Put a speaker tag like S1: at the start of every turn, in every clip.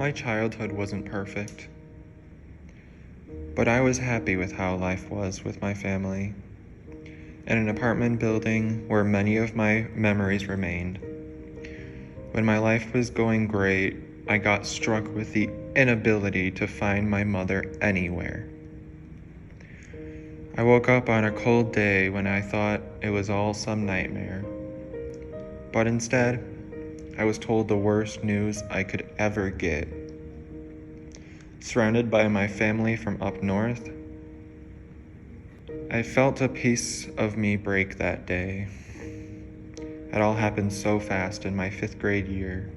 S1: My childhood wasn't perfect, but I was happy with how life was with my family. In an apartment building where many of my memories remained. When my life was going great, I got struck with the inability to find my mother anywhere. I woke up on a cold day when I thought it was all some nightmare. But instead, I was told the worst news I could ever get. Surrounded by my family from up north, I felt a piece of me break that day. It all happened so fast in my 5th grade year.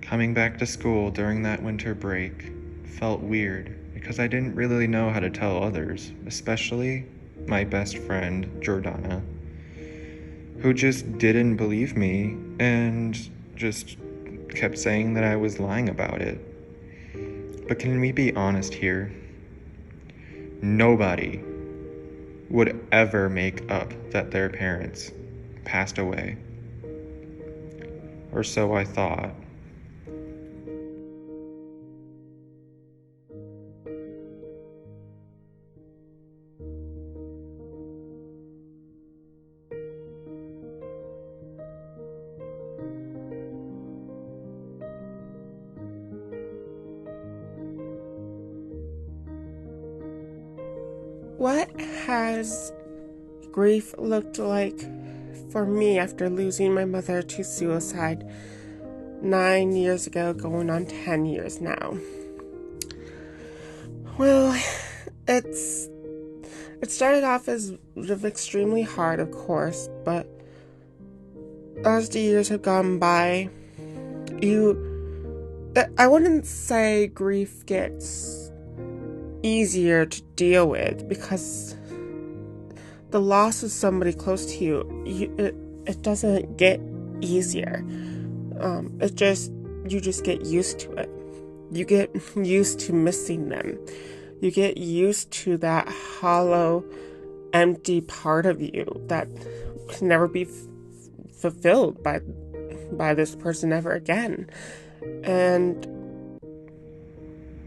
S1: Coming back to school during that winter break felt weird because I didn't really know how to tell others, especially my best friend, Jordana, who just didn't believe me and just kept saying that I was lying about it. But can we be honest here? Nobody would ever make up that their parents passed away. Or so I thought.
S2: What has grief looked like for me after losing my mother to suicide 9 years ago, going on 10 years now? Well, it started off as extremely hard, of course, but as the years have gone by, I wouldn't say grief gets easier to deal with, because the loss of somebody close to it doesn't get easier. You just get used to it. You get used to missing them. You get used to that hollow, empty part of you that can never be fulfilled by this person ever again. And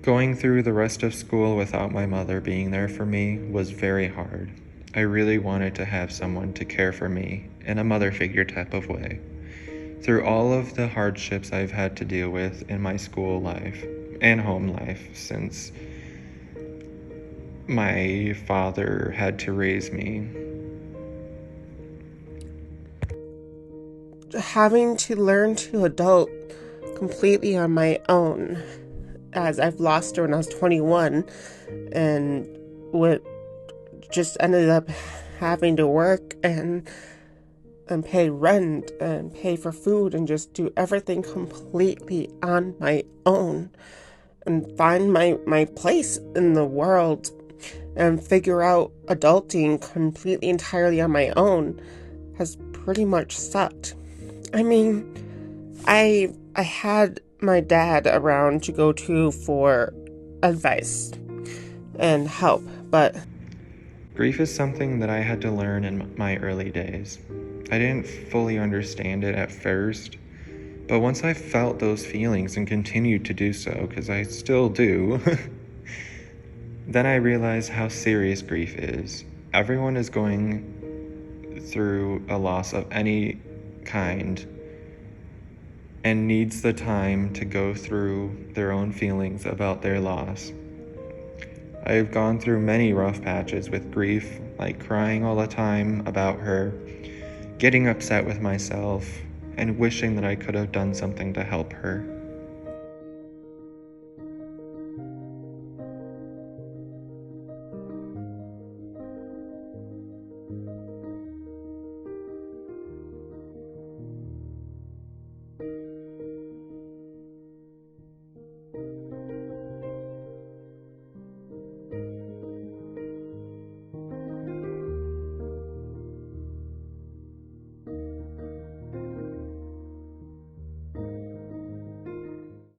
S1: going through the rest of school without my mother being there for me was very hard. I really wanted to have someone to care for me in a mother figure type of way. Through all of the hardships I've had to deal with in my school life and home life since my father had to raise me.
S2: Having to learn to adult completely on my own, as I've lost her when I was 21, and just ended up having to work and pay rent and pay for food and just do everything completely on my own and find my place in the world and figure out adulting completely entirely on my own has pretty much sucked. I mean, I had my dad around to go to for advice and help, but
S1: Grief is something that I had to learn in my early days. I didn't fully understand it at first, but once I felt those feelings and continued to do so, because I still do, then I realized how serious grief is. Everyone is going through a loss of any kind and needs the time to go through their own feelings about their loss. I've gone through many rough patches with grief, like crying all the time about her, getting upset with myself, and wishing that I could have done something to help her.